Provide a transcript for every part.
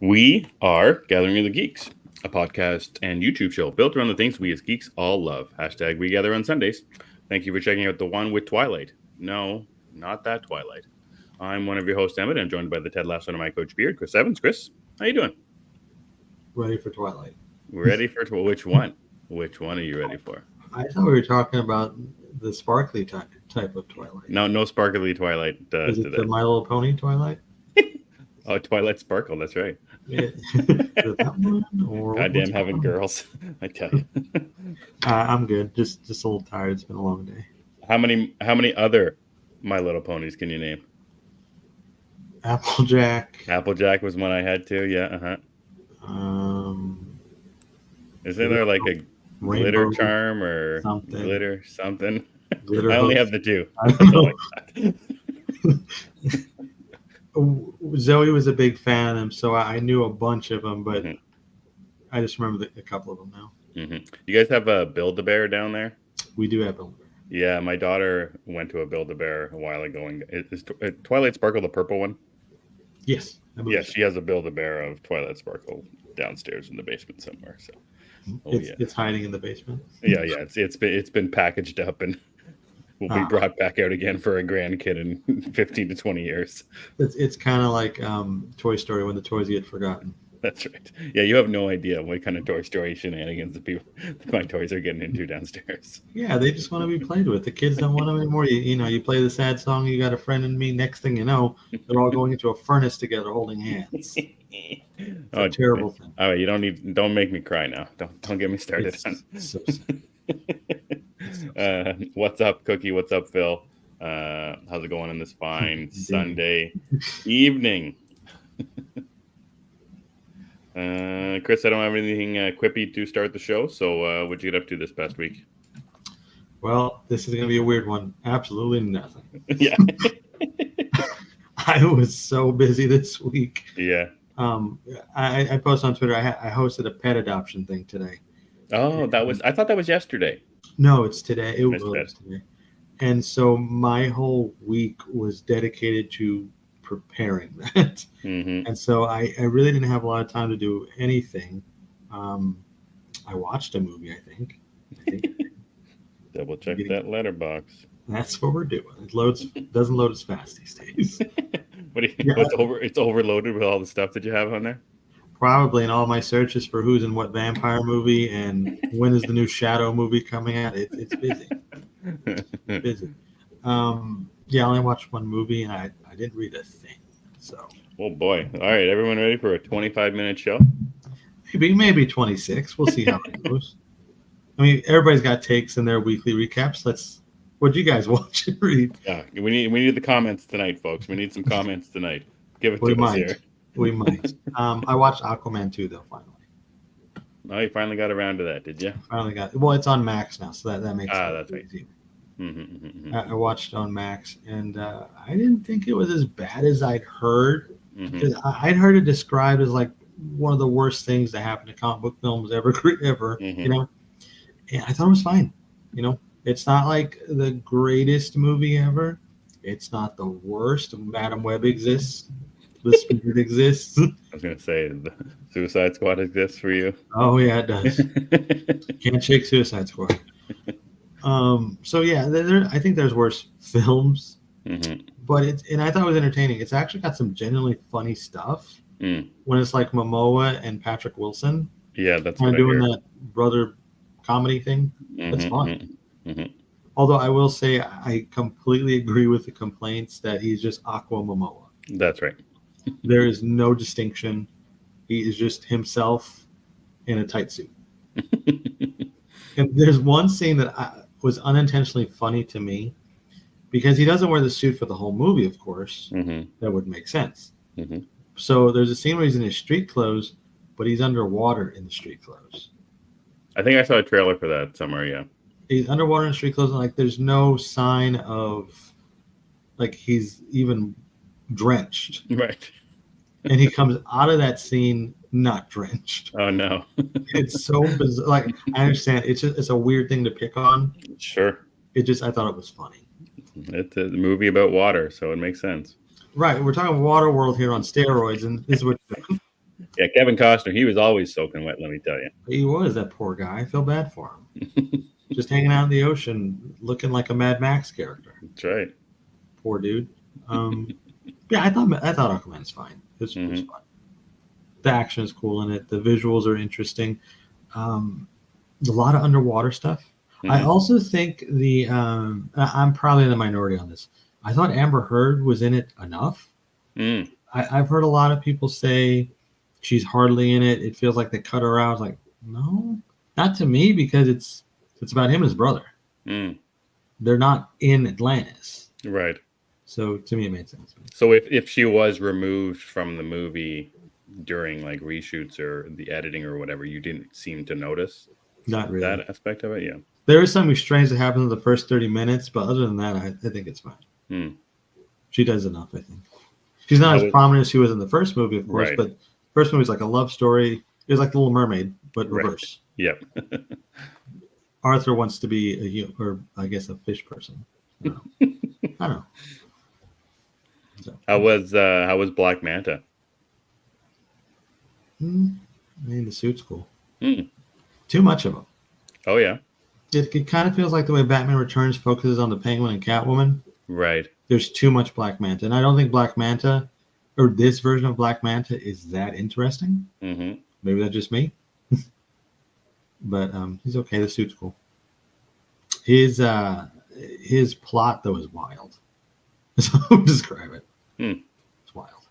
We are Gathering of the Geeks, a podcast and YouTube show built around the things we as geeks all love. Hashtag we gather on Sundays. Thank you for checking out the one with Twilight. No, not that Twilight. I'm one of your hosts, Emmet. I'm joined by the Ted Lasso and my coach Beard, Chris Evans. Chris, how you doing? Ready for Twilight. Ready for which one? Which one are you ready for? I thought we were talking about the sparkly type of Twilight. No sparkly Twilight. Is it today. the My Little Pony Twilight? Oh, Twilight Sparkle. That's right. Yeah. Is that one, or Goddamn having girls, I tell you. I'm good. Just a little tired. It's been a long day. How many other My Little Ponies can you name? Applejack. Applejack was one I had too. Yeah. Isn't there like a glitter charm or something. Glitter something? Glitter I only hooks. have the two. I don't know. Zoe was a big fan of them, so I knew a bunch of them, but I just remember a couple of them now. Mm-hmm. You guys have a Build-A-Bear down there? We do have Build-A-Bear. Yeah, my daughter went to a Build-A-Bear a while ago. Is Twilight Sparkle the purple one? Yes. Yeah, she has a Build-A-Bear of Twilight Sparkle downstairs in the basement somewhere. So, it's hiding in the basement. Yeah, it's been packaged up and will be brought back out again for a grandkid in 15 to 20 years. It's kind of like Toy Story when the toys get forgotten. That's right. Yeah, you have no idea what kind of Toy Story shenanigans my toys are getting into downstairs. Yeah, they just want to be played with. The kids don't want them anymore. You play the sad song, You Got a Friend in Me. Next thing you know, they're all going into a furnace together holding hands. It's a terrible thing. All right, don't make me cry now. Don't get me started. So sad. What's up, Cookie? What's up, Phil? How's it going on this fine Sunday evening? Chris, I don't have anything quippy to start the show, so what'd you get up to this past week? Well, this is going to be a weird one. Absolutely nothing. Yeah. I was so busy this week. Yeah. I posted on Twitter, I hosted a pet adoption thing today. Oh, I thought that was yesterday. No, it's today. It was today. And so my whole week was dedicated to preparing that. Mm-hmm. And so I really didn't have a lot of time to do anything. I watched a movie, I think. Double check that letterbox. That's what we're doing. It doesn't load as fast these days. It's overloaded with all the stuff that you have on there? Probably in all my searches for who's in what vampire movie and when is the new Shadow movie coming out. It's busy. It's busy. I only watched one movie and I didn't read a thing. So. Oh boy! All right, everyone ready for a 25-minute show? Maybe 26. We'll see how it goes. I mean, everybody's got takes in their weekly recaps. What'd you guys watch and read? Yeah, we need the comments tonight, folks. We need some comments tonight. Give it to us here. We might. I watched Aquaman 2 though. Finally. Oh, you finally got around to that, did you? Finally got it. Well, it's on Max now, so that makes that's it easier. Right. Mm-hmm. I watched it on Max, and I didn't think it was as bad as I'd heard. Because I'd heard it described as like one of the worst things that happened to comic book films ever. Mm-hmm. And I thought it was fine. It's not like the greatest movie ever. It's not the worst. Madam Web exists. The Spirit exists. I was going to say, the Suicide Squad exists for you. Oh, yeah, it does. Can't shake Suicide Squad. So, yeah, I think there's worse films. Mm-hmm. But I thought it was entertaining. It's actually got some genuinely funny stuff. When it's like Momoa and Patrick Wilson. Yeah, that's kind what of doing that brother comedy thing. That's fun. Mm-hmm. Although I will say I completely agree with the complaints that he's just Aqua Momoa. That's right. There is no distinction. He is just himself in a tight suit. And there's one scene that was unintentionally funny to me because he doesn't wear the suit for the whole movie, of course. Mm-hmm. That would make sense. Mm-hmm. So there's a scene where he's in his street clothes, but he's underwater in the street clothes. I think I saw a trailer for that somewhere, yeah. He's underwater in street clothes, and like there's no sign of like he's even drenched. Right. And he comes out of that scene not drenched. Oh no. It's so bizarre. Like I understand it's a weird thing to pick on. Sure. I thought it was funny. It's a movie about water, so it makes sense. Right. We're talking Waterworld here on steroids, and this is what Yeah, Kevin Costner, he was always soaking wet, let me tell you. He was, that poor guy. I feel bad for him. Just hanging out in the ocean, looking like a Mad Max character. That's right. Poor dude. Yeah, I thought Aquaman's fine. It was fun. The action is cool in it. The visuals are interesting. A lot of underwater stuff. I also think I'm probably in the minority on this. I thought Amber Heard was in it enough. I've heard a lot of people say she's hardly in it. It feels like they cut her out. I was like, no, not to me, because it's about him and his brother. They're not in Atlantis. Right. So to me, it made sense. So if she was removed from the movie during like reshoots or the editing or whatever, you didn't seem to notice Not really that aspect of it. Yeah. There is something strange that happens in the first 30 minutes, but other than that, I think it's fine. She does enough, I think. She's not as prominent as she was in the first movie, of course, but first movie is like a love story. It was like The Little Mermaid, but reverse. Yep. Arthur wants to be or I guess a fish person. I don't know. So. How was Black Manta? I mean, the suit's cool. Too much of them. Oh yeah. It kind of feels like the way Batman Returns focuses on the Penguin and Catwoman. Right. There's too much Black Manta, and I don't think Black Manta, or this version of Black Manta, is that interesting. Maybe that's just me. But he's okay. The suit's cool. His plot though is wild. That's how I would describe it. It's wild.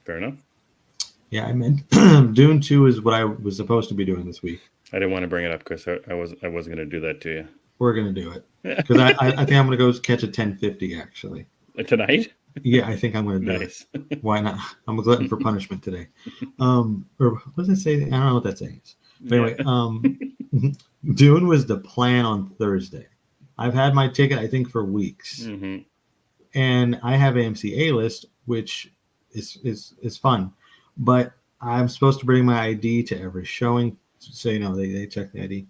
Fair enough. Yeah, I meant Dune 2 is what I was supposed to be doing this week. I didn't want to bring it up, Chris. I wasn't going to do that to you. We're going to do it because I think I'm going to go catch a 1050 actually tonight. Yeah, I think I'm going to do it. Why not? I'm a glutton for punishment today. Or what does it say? I don't know what that saying is. But anyway, Dune was the plan on Thursday. I've had my ticket, I think, for weeks, and I have AMC A-List, which is fun. But I'm supposed to bring my ID to every showing, so they check the ID.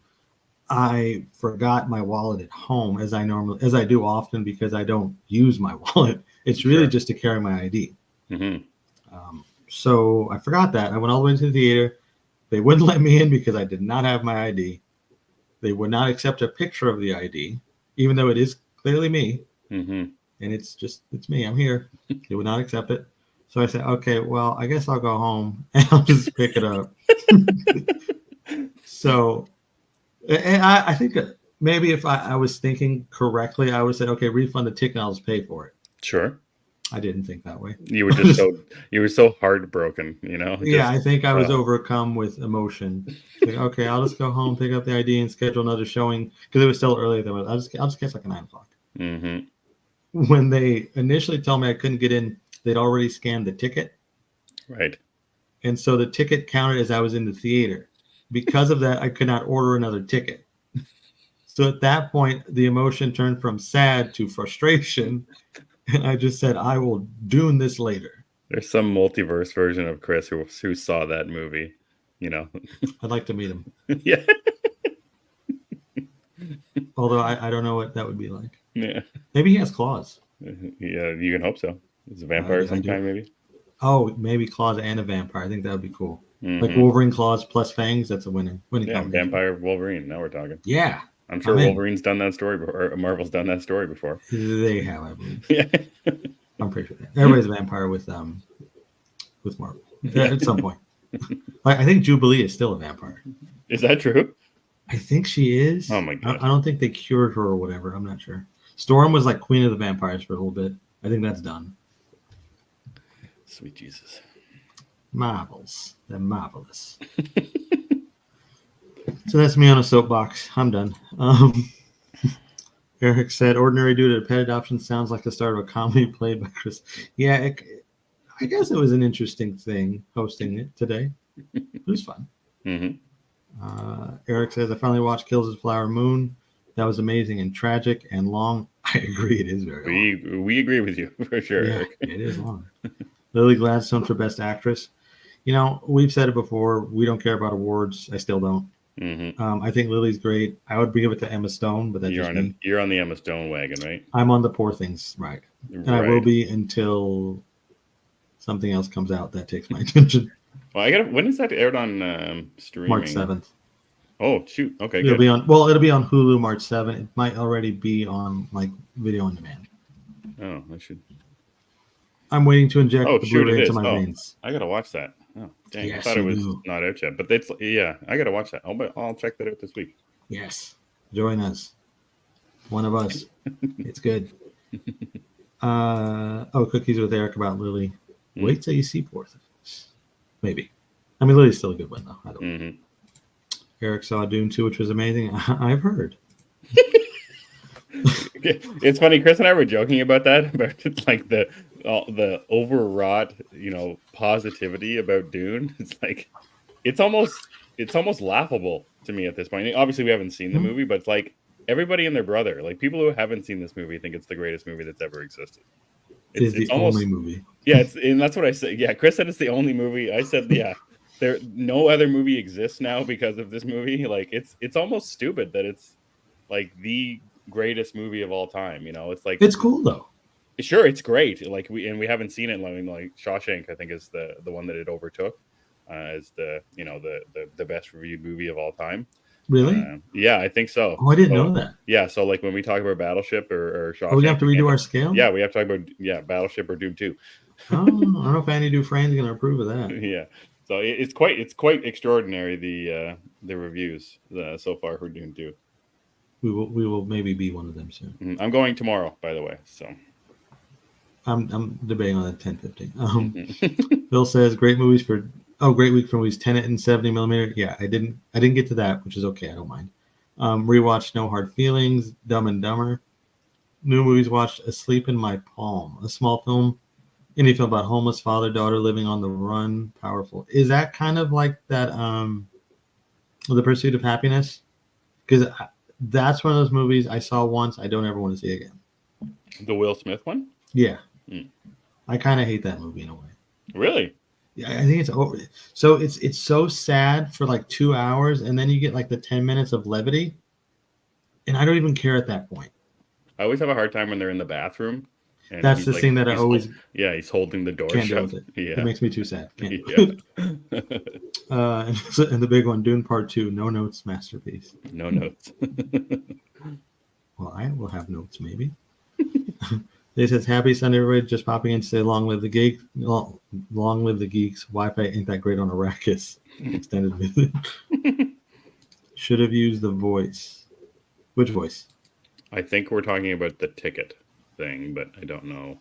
I forgot my wallet at home, as I do often, because I don't use my wallet. It's really just to carry my ID. So I forgot that. I went all the way to the theater. They wouldn't let me in because I did not have my ID. They would not accept a picture of the ID, even though it is clearly me. And it's me. I'm here. They would not accept it. So I said, okay, well, I guess I'll go home and I'll just pick it up. So I think maybe if I was thinking correctly, I would say, okay, refund the ticket and I'll just pay for it. Sure. I didn't think that way. You were just you were so heartbroken, Yeah, I think I was overcome with emotion. Like, okay, I'll just go home, pick up the ID, and schedule another showing because it was still early. I'll just catch like a 9 o'clock. When they initially told me I couldn't get in, they'd already scanned the ticket. Right. And so the ticket counted as I was in the theater. Because of that, I could not order another ticket. So at that point, the emotion turned from sad to frustration. And I just said, I will Dune this later. There's some multiverse version of Chris who saw that movie, I'd like to meet him. Yeah. Although I don't know what that would be like. Yeah. Maybe he has claws. Yeah, you can hope so. He's a vampire of some kind, maybe. Oh, maybe claws and a vampire. I think that would be cool. Like Wolverine claws plus fangs. That's a winning combination. Vampire Wolverine. Now we're talking. Yeah. I'm sure Wolverine's done that story before, or Marvel's done that story before. They have, I believe. Yeah. I'm pretty sure. Everybody's a vampire with Marvel at some point. I think Jubilee is still a vampire. Is that true? I think she is. Oh my god! I don't think they cured her or whatever. I'm not sure. Storm was like queen of the vampires for a little bit. I think that's done. Sweet Jesus. Marvels. They're marvelous. So that's me on a soapbox. I'm done. Eric said, ordinary dude at a pet adoption sounds like the start of a comedy played by Chris. Yeah, I guess it was an interesting thing hosting it today. It was fun. Eric says, I finally watched Kills of the Flower Moon. That was amazing and tragic and long. I agree, it is very long. We agree with you for sure, yeah, Eric. It is long. Lily Gladstone for Best Actress. We've said it before. We don't care about awards. I still don't. I think Lily's great. I would give it to Emma Stone, but that's just me. You're on the Emma Stone wagon, right? I'm on the Poor Things ride. And I will be until something else comes out that takes my attention. Well, I got. When is that aired on streaming? March 7th. Oh shoot! Okay, It'll good. be on. Well, it'll be on Hulu March 7th. It might already be on like video on demand. Oh, I should. I'm waiting to inject Oh the shoot! It Blu-ray into is. my Oh, veins. I gotta watch that. Oh dang! I Yes, thought it you was do. not out yet, but it's yeah. I gotta watch that. I'll check that out this week. Yes, join us. One of us. It's good. Cookies with Eric about Lily. Wait till you see Porth. Maybe. I mean, Lily's still a good one though. I don't. Mm-hmm. Eric saw Dune 2, which was amazing. I've heard. It's funny. Chris and I were joking about that, about like the overwrought, positivity about Dune. It's like it's almost laughable to me at this point. Obviously, we haven't seen the movie, but it's like everybody and their brother, like people who haven't seen this movie, think it's the greatest movie that's ever existed. It's the almost only movie. Yeah, and that's what I said. Yeah, Chris said it's the only movie. I said, yeah, no other movie exists now because of this movie. Like it's almost stupid that it's like the greatest movie of all time. It's like it's cool though. Sure, it's great. Like we haven't seen it. Like Shawshank, I think is the one that it overtook as the best reviewed movie of all time. Really? Yeah, I think so. Oh, I didn't know that. Yeah, so like when we talk about Battleship or Shawshank, we have to redo our scale. Yeah, we have to talk about Battleship or Doom 2. I don't know if Andy Dufresne's going to approve of that. Yeah, so it's quite extraordinary the reviews so far for Doom 2. We will maybe be one of them soon. I'm going tomorrow, by the way. So I'm debating on that 10:50. Bill says great week for movies. Tenet and 70mm. Yeah, I didn't get to that, which is okay. I don't mind. Rewatched No Hard Feelings, Dumb and Dumber. New movies watched Asleep in My Palm, a small film, indie film about homeless father-daughter living on the run. Powerful. Is that kind of like that? The Pursuit of Happiness, because that's one of those movies I saw once. I don't ever want to see again. The Will Smith one? Yeah. I kind of hate that movie in a way. Really? Yeah, I think it's over. So it's so sad for like 2 hours, and then you get like the 10 minutes of levity, and I don't even care at that point. I always have a hard time when they're in the bathroom. And that's the thing that I always. He's holding the door can't shut. Deal with it. Yeah, it makes me too sad. Can't. Yeah. And the big one, Dune Part 2, no notes masterpiece. No notes. Well, I will have notes maybe. It says, happy Sunday, everybody. Just popping in to say, long live the geeks. Long live the geeks. Wi-Fi ain't that great on Arrakis. Extended visit. Should have used the voice. Which voice? I think we're talking about the ticket thing, but I don't know.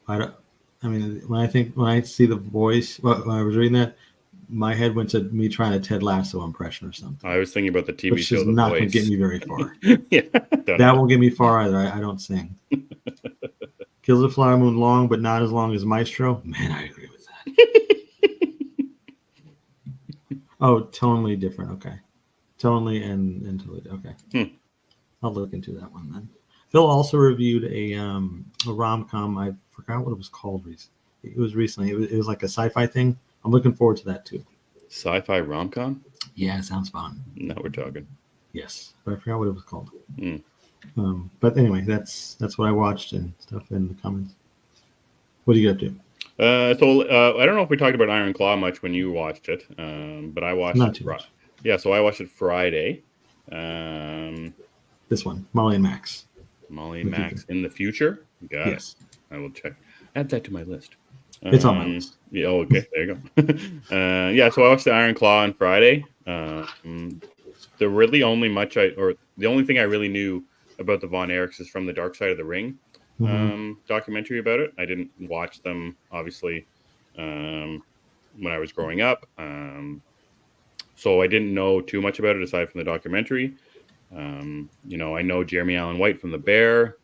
When I see the voice, when I was reading that, my head went to me trying a Ted Lasso impression or something. I was thinking about the TV which show. Which is not going to get me very far. Yeah, that won't get me far either. I don't sing. Kills the Flower Moon long, but not as long as Maestro. Man, I agree with that. Oh, tonally different. Okay. Tonally and totally okay. I'll look into that one then. Phil also reviewed a rom-com. I forgot what it was called recently. It was recently. It was like a sci-fi thing. I'm looking forward to that too. Sci-fi rom-com? Yeah, it sounds fun. Now we're talking. Yes, but I forgot what it was called. But anyway, that's what I watched and stuff in the comments. What do you get up to? I don't know if we talked about Iron Claw much when you watched it, but I watched Not it. too much. Yeah, so I watched it Friday. This one, Molly and Max. Molly and Max in the future. Got yes. it. I will check. Add that to my list. It's on my list. Yeah. Oh, okay. There you go. Yeah. So I watched the Iron Claw on Friday. The only thing I really knew about the Von Erichs is from the Dark Side of the Ring documentary about it. I didn't watch them obviously when I was growing up, so I didn't know too much about it aside from the documentary. I know Jeremy Allen White from The Bear.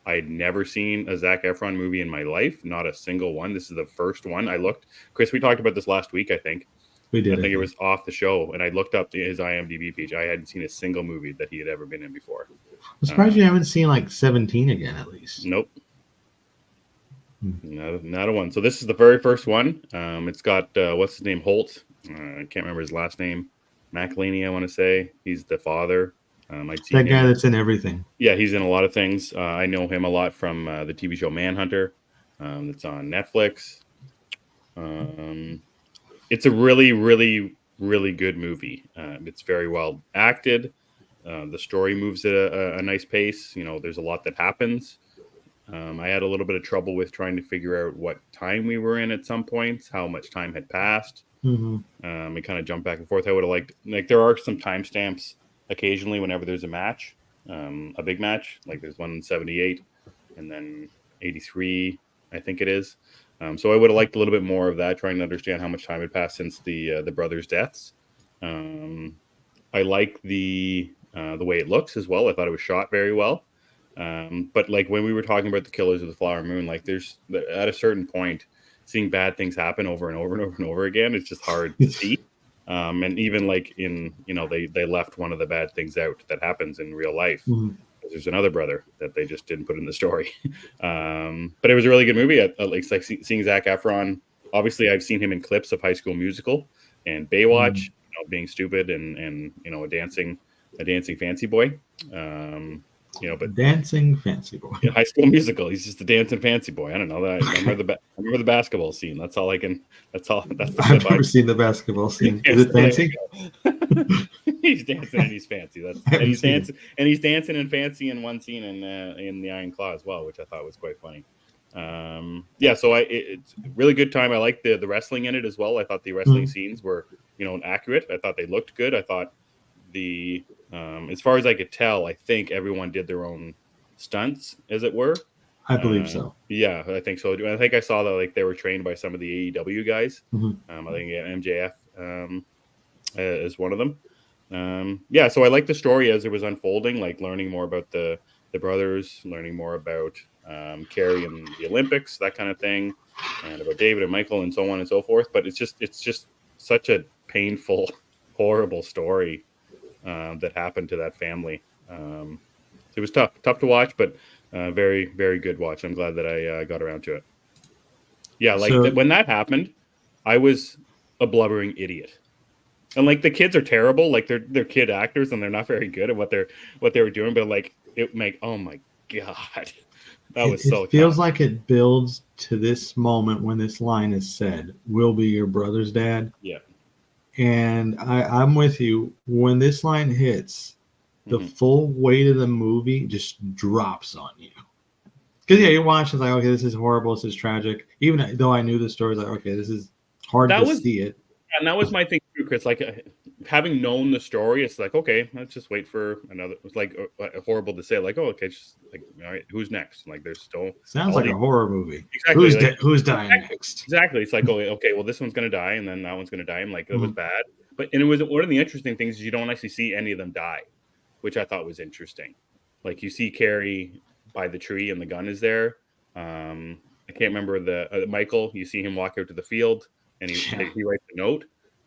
I had never seen a Zac Efron movie in my life, not a single one. This is the first one. I looked, Chris, we talked about this last week, I think. We did. I think it was off the show, and I looked up his IMDb page. I hadn't seen a single movie that he had ever been in before. I'm surprised you haven't seen like 17 again, at least. Nope. Not a one. So this is the very first one. It's got, what's his name, Holt. I can't remember his last name. McElhaney, I want to say. He's the father. That guy that's in everything. Yeah, he's in a lot of things. I know him a lot from the TV show Manhunter that's on Netflix. it's a really, really, really good movie. It's very well acted. The story moves at a nice pace. You know, there's a lot that happens. I had a little bit of trouble with trying to figure out what time we were in at some points, how much time had passed. Mm-hmm. It kind of jumped back and forth. I would have liked, like, there are some timestamps occasionally whenever there's a match, a big match. Like there's one in 78 and then 83, I think it is. So I would have liked a little bit more of that, trying to understand how much time had passed since the brothers' deaths. I like the way it looks as well. I thought it was shot very well. But like when we were talking about the Killers of the Flower Moon, like there's at a certain point, seeing bad things happen over and over and over and over again, it's just hard to see. And even like in, you know, they left one of the bad things out that happens in real life. Mm-hmm. There's another brother that they just didn't put in the story. But it was a really good movie. Like seeing Zac Efron. Obviously, I've seen him in clips of High School Musical and Baywatch, you know, being stupid and you know, a dancing fancy boy. You know, but dancing fancy boy. High School Musical. He's just a dancing fancy boy. I don't know that. I remember the basketball scene. That's all I can. That's all. That's the I've never seen the basketball scene. Is it fancy? He's dancing and he's fancy. He's dancing and fancy in one scene in the Iron Claw as well, which I thought was quite funny. Yeah, so it's a really good time. I like the wrestling in it as well. I thought the wrestling scenes were, you know, accurate. I thought they looked good. I thought the as far as I could tell, I think everyone did their own stunts, as it were. I believe so. Yeah, I think so. I think I saw that like they were trained by some of the AEW guys. I think MJF is one of them. Yeah, so I like the story as it was unfolding, like learning more about the brothers, learning more about Carrie and the Olympics, that kind of thing, and about David and Michael and so on and so forth. But it's just such a painful, horrible story that happened to that family. It was tough to watch, but very, very good watch. I'm glad that I got around to it. Yeah, like when that happened, I was a blubbering idiot. And like the kids are terrible, like they're kid actors and they're not very good at what they were doing. But like oh my god, that was so. It feels like it builds to this moment when this line is said, "We'll be your brother's dad." Yeah. And I'm with you. When this line hits, the full weight of the movie just drops on you. Because yeah, you watch, it's like, okay, this is horrible, this is tragic. Even though I knew the story, like, okay, this is hard to see it. And that was my thing too, Chris. Like having known the story, it's like, okay, let's just wait for another. It's like horrible to say, like, oh, okay, just like, all right, who's next? Like, there's still sounds like a horror movie. Exactly. Who's dying next? Exactly. It's like, oh, okay, well, this one's gonna die, and then that one's gonna die. And like, it was bad. But and it was one of the interesting things is you don't actually see any of them die, which I thought was interesting. Like you see Carrie by the tree, and the gun is there. I can't remember the Michael. You see him walk out to the field. And he writes a note,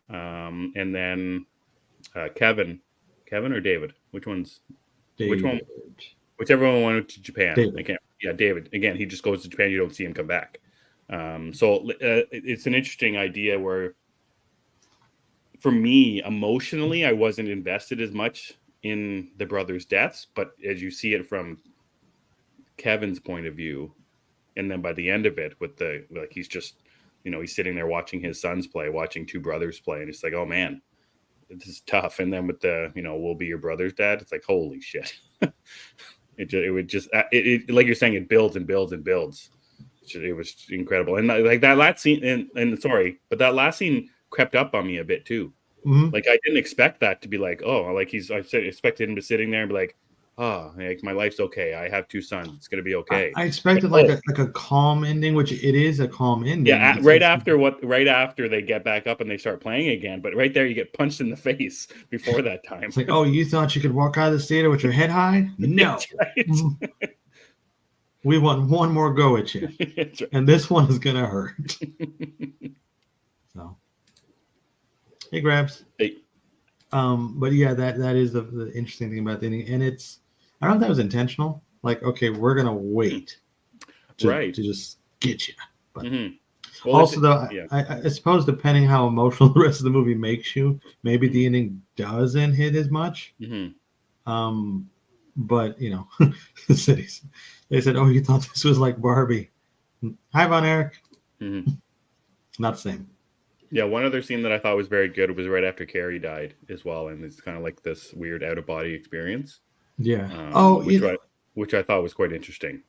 and then Kevin or David, which one? Whichever one went to Japan. David. David. Again, he just goes to Japan. You don't see him come back. So it's an interesting idea where, for me, emotionally, I wasn't invested as much in the brothers' deaths, but as you see it from Kevin's point of view, and then by the end of it, with he's just. You know, he's sitting there watching his sons play, watching two brothers play, and it's like, oh man, this is tough. And then with the, you know, we'll be your brother's dad. It's like, holy shit. it would just, like you're saying, it builds and builds and builds. It was incredible. And like that last scene, and sorry, but that last scene crept up on me a bit too. Like I didn't expect that to be like, oh, like I expected him to sitting there and be like, oh, like my life's okay. I have two sons. It's gonna be okay. I expected like a calm ending, which it is a calm ending. Yeah, right after they get back up and they start playing again. But right there, you get punched in the face before that time. It's like, oh, you thought you could walk out of the theater with your head high? No. Right. We want one more go at you, right. And this one is gonna hurt. So, hey, Grabs. Hey. But yeah, that is the interesting thing about the ending, and I don't know if that was intentional. Like, okay, we're gonna wait to just get you. But well, also, though, I suppose depending how emotional the rest of the movie makes you, maybe the ending doesn't hit as much. But you know, they said, "Oh, you thought this was like Barbie?" Hi, Von Eric. Not the same. Yeah, one other scene that I thought was very good was right after Carrie died as well, and it's kind of like this weird out of body experience, Yeah. Oh, which I thought was quite interesting.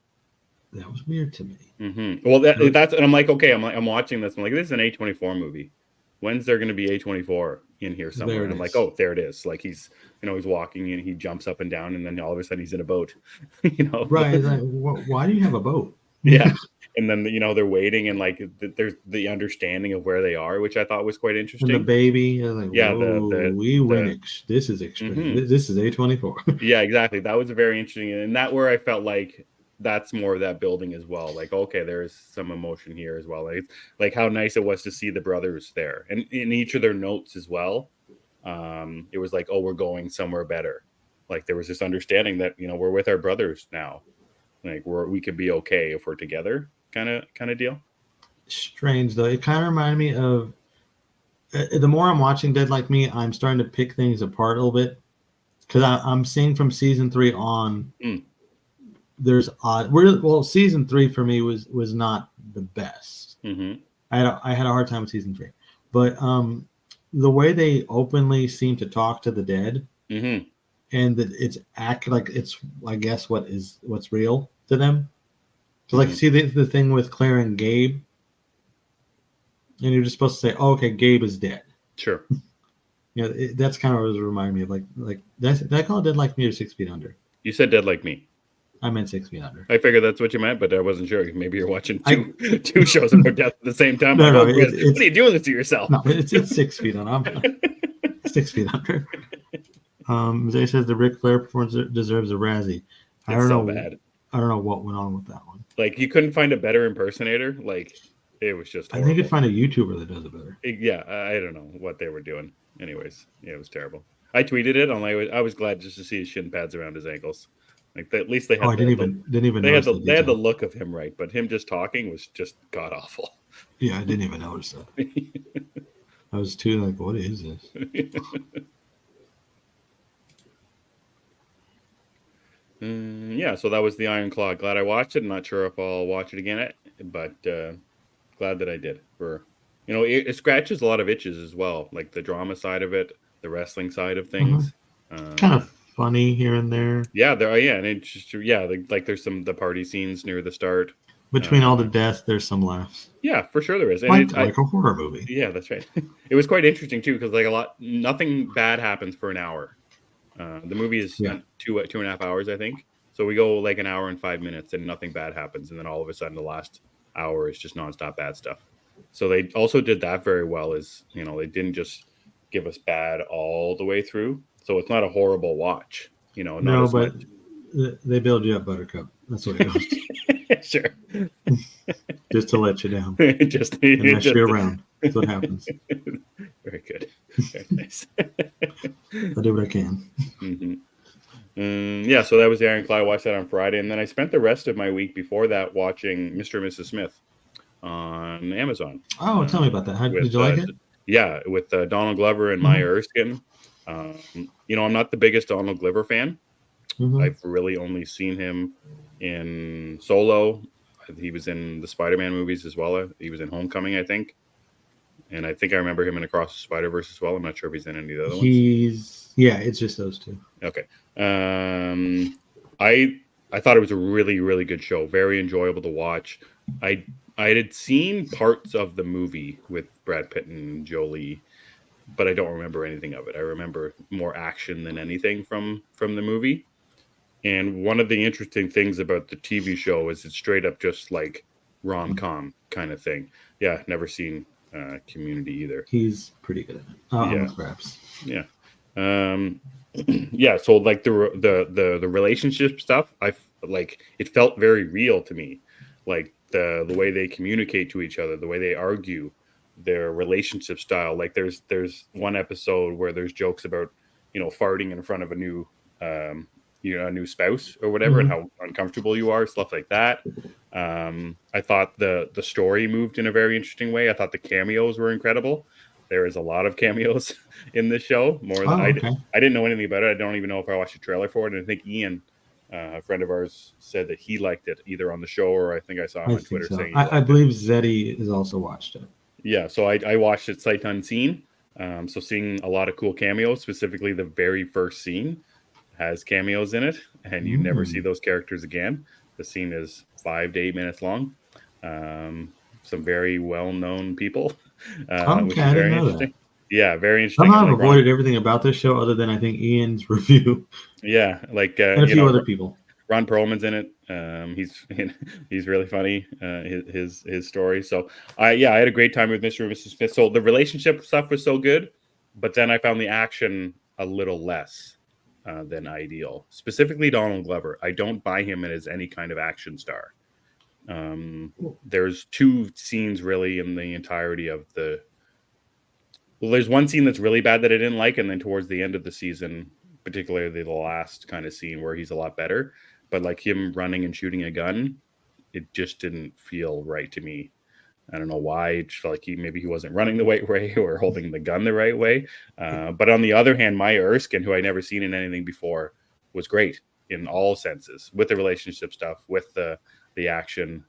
that was weird to me. Well, that's and I'm like, okay, I'm watching this. I'm like, this is an A24 movie. When's there going to be A24 in here somewhere? There And it I'm like, is. oh, there it is. Like he's walking and he jumps up and down, and then all of a sudden he's in a boat. Right. Like, why do you have a boat? Yeah. And then they're waiting, and like there's the understanding of where they are, which I thought was quite interesting. And the baby, like, yeah, whoa, we went. This is extreme. This is A24. Yeah, exactly. That was very interesting, and that where I felt like that's more of that building as well. Like, okay, there's some emotion here as well. Like how nice it was to see the brothers there, and in each of their notes as well. It was like, oh, we're going somewhere better. Like there was this understanding that we're with our brothers now. Like we could be okay if we're together, kind of deal. Strange though. It kind of reminded me of the more I'm watching Dead Like Me, I'm starting to pick things apart a little bit because I'm seeing from season 3 on. There's odd. Well, season 3 for me was not the best. I had a hard time with season 3, but the way they openly seem to talk to the dead, and that it's act like it's, I guess, what's real to them. So like, see the thing with Claire and Gabe, and you're just supposed to say, oh, okay, Gabe is dead. Sure. That's kind of what it was reminding me of. Like did I call it Dead Like Me or 6 Feet Under? You said Dead Like Me. I meant 6 Feet Under. I figured that's what you meant, but I wasn't sure. Maybe you're watching two shows about death at the same time. No, what are you doing this to yourself? No, it's 6 Feet Under. 6 Feet Under. Zay says the Ric Flair performance deserves a Razzie. I don't know. Bad. I don't know what went on with that one. Like you couldn't find a better impersonator. Like it was just horrible. I think you'd find a YouTuber that does it better. Yeah, I don't know what they were doing. Anyways, yeah, it was terrible. I tweeted it. I was glad just to see his shin pads around his ankles. Like at least they had. I didn't even. They had the look of him right, but him just talking was just god awful. Yeah, I didn't even notice that. I was too like, what is this? Yeah, so that was the Iron Claw. Glad I watched it. I'm not sure if I'll watch it again, but glad that I did. It scratches a lot of itches as well, like the drama side of it, the wrestling side of things. Kind of funny here and there. Yeah, and it's just like there's the party scenes near the start. Between all the deaths, there's some laughs. Yeah, for sure there is. And like a horror movie. Yeah, that's right. It was quite interesting too, because nothing bad happens for an hour. The movie is 2.5 hours, I think. So we go like an hour and 5 minutes, and nothing bad happens, and then all of a sudden the last hour is just nonstop bad stuff. So they also did that very well. They didn't just give us bad all the way through. So it's not a horrible watch. No, but they build you up, Buttercup. That's what it goes. Sure. Just to let you down. just mess you around. That's what happens. Very good. Very nice. I do what I can. Yeah, so that was the Iron Claw. I watched that on Friday, and then I spent the rest of my week before that watching Mr. and Mrs. Smith on Amazon. Oh, tell me about that. Did you like it? Yeah, with Donald Glover and Maya Erskine. I'm not the biggest Donald Glover fan. I've really only seen him in Solo. He was in the Spider-Man movies as well. He was in Homecoming, I think. And I think I remember him in Across the Spider-Verse as well. I'm not sure if he's in any of the other ones. Yeah, it's just those two. Okay. I thought it was a really, really good show. Very enjoyable to watch. I had seen parts of the movie with Brad Pitt and Jolie, but I don't remember anything of it. I remember more action than anything from the movie. And one of the interesting things about the TV show is it's straight up just like rom-com kind of thing. Yeah, never seen Community either. He's pretty good at it. Perhaps. Yeah. Yeah, so like the relationship stuff, it felt very real to me. Like the way they communicate to each other, the way they argue, their relationship style. Like there's one episode where there's jokes about farting in front of a new spouse or whatever, and how uncomfortable you are, stuff like that. I thought the story moved in a very interesting way. I thought the cameos were incredible. There is a lot of cameos in this show, more than I didn't know anything about it. I don't even know if I watched a trailer for it. And I think Ian, a friend of ours, said that he liked it either on the show or I think I saw him on Twitter saying. I believe Zeddy has also watched it. Yeah, so I watched it sight unseen. So seeing a lot of cool cameos, specifically the very first scene has cameos in it, and you never see Mm. those characters again. The scene is 5 to 8 minutes long. Some very well-known people, which Okay, is I didn't very know that. interesting. Yeah, very interesting. Somehow And I've like Ron, avoided everything about this show other than I think Ian's review yeah, like and a few other people. Ron Perlman's in it. He's he's really funny. His story. So I had a great time with Mr. and Mrs. Smith. So the relationship stuff was so good, but then I found the action a little less than ideal. Specifically, Donald Glover. I don't buy him as any kind of action star. There's two scenes really in the entirety of the. Well, there's one scene that's really bad that I didn't like, and then towards the end of the season, particularly the last kind of scene where he's a lot better. But like him running and shooting a gun, it just didn't feel right to me. I don't know why. It just felt like maybe he wasn't running the right way or holding the gun the right way. But on the other hand, Maya Erskine, who I never seen in anything before, was great in all senses with the relationship stuff, with the action.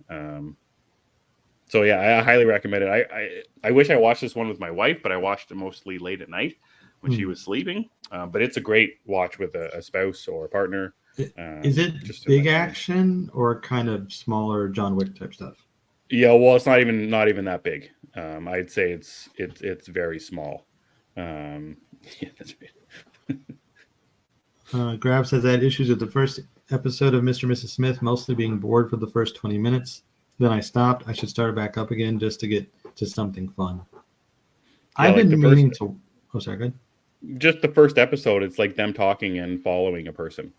So yeah, I highly recommend it. I wish I watched this one with my wife, but I watched it mostly late at night when she was sleeping. But it's a great watch with a spouse or a partner. Is it just big action or kind of smaller John Wick type stuff? Yeah, well, it's not even that big. I'd say it's very small. Yeah, that's right. Grab says I had issues with the first episode of Mr. and Mrs. Smith, mostly being bored for the first 20 minutes. Then I stopped. I should start it back up again just to get to something fun. Yeah, I've been meaning to. Oh, sorry, go ahead. Just the first episode, it's like them talking and following a person.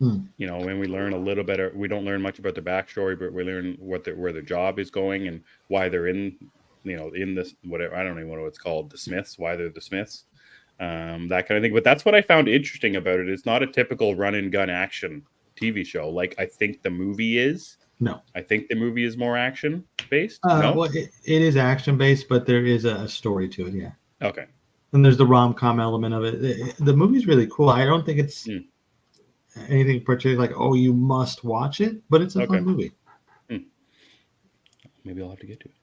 You know, when we learn a little bit, we don't learn much about their backstory, but we learn where their job is going and why they're in this, whatever, I don't even know what it's called, the Smiths, why they're the Smiths, that kind of thing. But that's what I found interesting about it. It's not a typical run and gun action TV show. Like I think the movie is. No. I think the movie is more action based. No? Well, it is action based, but there is a story to it. Yeah. Okay. And there's the rom-com element of it. The movie's really cool. I don't think it's anything particularly like, oh, you must watch it, but it's a fun movie. Maybe I'll have to get to it.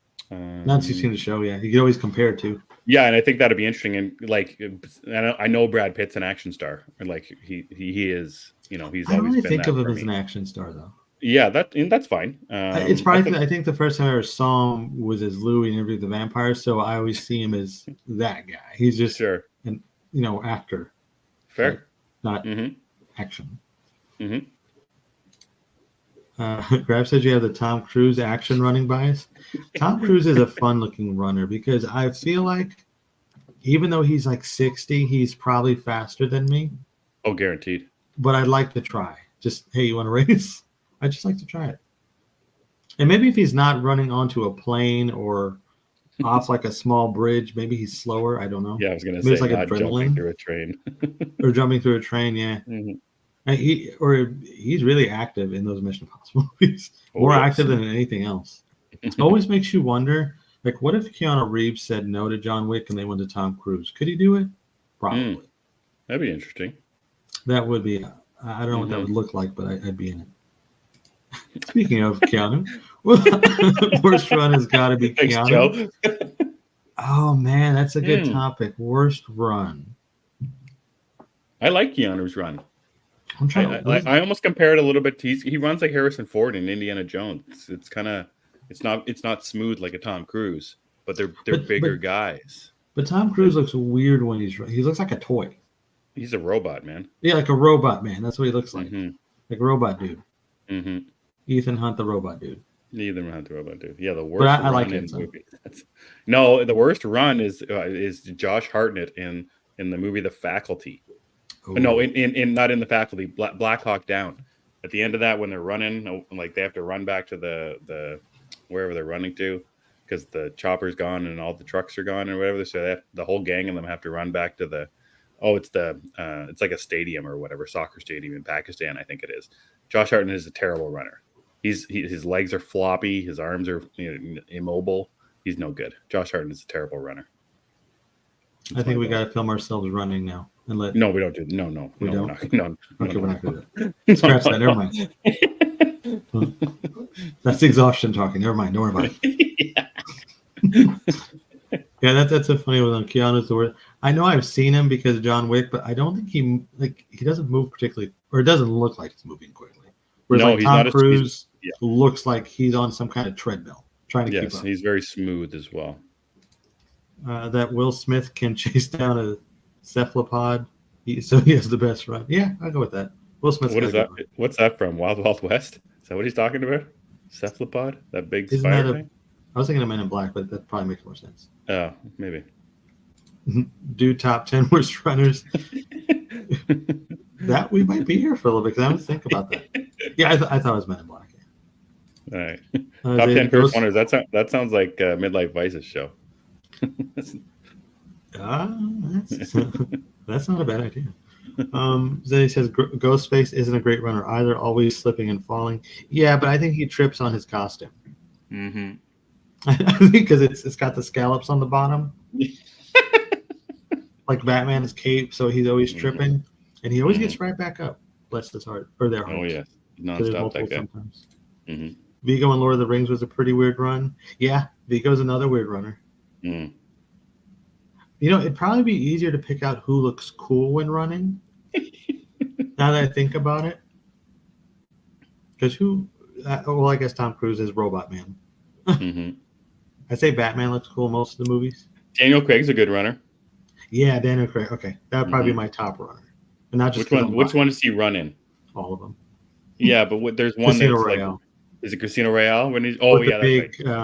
Now that you've seen the show, yeah, you can always compare it to. Yeah, and I think that'd be interesting. And like, I know Brad Pitt's an action star. Like he is. You know, he's. I don't always really been think that of him for as me. an action star, though. Yeah, that's fine. It's probably. I think the first time I ever saw him was as Louis in Interview with the Vampire, so I always see him as that guy. He's just an actor. Fair, not action. Mm-hmm. Grab says you have the Tom Cruise action running bias. Tom Cruise is a fun-looking runner because I feel like even though he's like 60, he's probably faster than me. Oh, guaranteed. But I'd like to try. Just, hey, you want to race? I'd just like to try it. And maybe if he's not running onto a plane or off like a small bridge, maybe he's slower. I don't know. Yeah, I was going to say it's like not jumping through a train. Or jumping through a train, yeah. Mm-hmm. And he's really active in those Mission Impossible movies. More active than anything else. It always makes you wonder, like, what if Keanu Reeves said no to John Wick and they went to Tom Cruise? Could he do it? Probably. That'd be interesting. That would be. I don't know what that would look like, but I'd be in it. Speaking of Keanu, worst run has got to be Keanu. Oh man, that's a good topic. Worst run. I like Keanu's run. I'm trying. I almost compare it a little bit to he runs like Harrison Ford in Indiana Jones. It's kind of it's not smooth like a Tom Cruise, but they're bigger guys. But Tom Cruise looks weird when he looks like a toy. He's a robot, man. Yeah, like a robot man. That's what he looks like. Like a robot dude. Mm-hmm. Ethan Hunt, the robot dude. Ethan Hunt, the robot dude. Yeah, the worst. But I run like in it. So. Movie. No, the worst run is Josh Hartnett in the movie The Faculty. Ooh. No, in not in The Faculty. Black Hawk Down. At the end of that, when they're running, like they have to run back to the wherever they're running to, because the chopper's gone and all the trucks are gone and whatever. So the whole gang of them have to run back to the. Oh, it's like a stadium or whatever, soccer stadium in Pakistan, I think it is. Josh Hartnett is a terrible runner. His legs are floppy, his arms are immobile. He's no good. Josh Hartnett is a terrible runner. I think we got to film ourselves running now and let. No, we don't do. No, we don't. No. Okay, we're not gonna do it. Scratch that. Never mind. That's exhaustion talking. Never mind. Don't worry about it. Yeah, that's a funny one. Keanu's the word. I know I've seen him because of John Wick, but I don't think he doesn't move particularly, or it doesn't look like he's moving quickly. Whereas No, like he's Tom not. Cruise Yeah. looks like he's on some kind of treadmill trying to keep Yes, up. he's very smooth as well. That Will Smith can chase down a cephalopod, so he has the best run. Yeah, I'll go with that. Will Smith's What got is a good that? run. What's that from? Wild Wild West? Is that what he's talking about? Cephalopod? That big Isn't that spider a? thing? I was thinking of Men in Black, but that probably makes more sense. Oh, maybe. Do top 10 worst runners. That we might be here for a little bit because I don't think about that. Yeah, I thought it was Men in Black. All right. Yeah. Top 10 first Ghost. runners. That sounds like Midlife Vice's show. That's not a bad idea. Then he says Ghostface isn't a great runner either, always slipping and falling. Yeah, but I think he trips on his costume. Mm-hmm. I think because it's got the scallops on the bottom, like Batman's cape, so he's always tripping, and he always gets right back up. Bless his heart, or their hearts. Oh yes, There's nonstop multiple that guy. sometimes. Mm-hmm. Vigo in Lord of the Rings was a pretty weird run. Yeah, Vigo's another weird runner. Mm. You know, it'd probably be easier to pick out who looks cool when running. Now that I think about it, because well, I guess Tom Cruise is Robot Man. Mm-hmm. I say Batman looks cool in most of the movies. Daniel Craig's a good runner. Yeah, Daniel Craig. Okay, that would probably be my top runner, and not just Which one does he run in? all of them. Yeah, but there's one Casino that's Royale. like, is it Casino Royale when he's? Oh With yeah, the that's big right.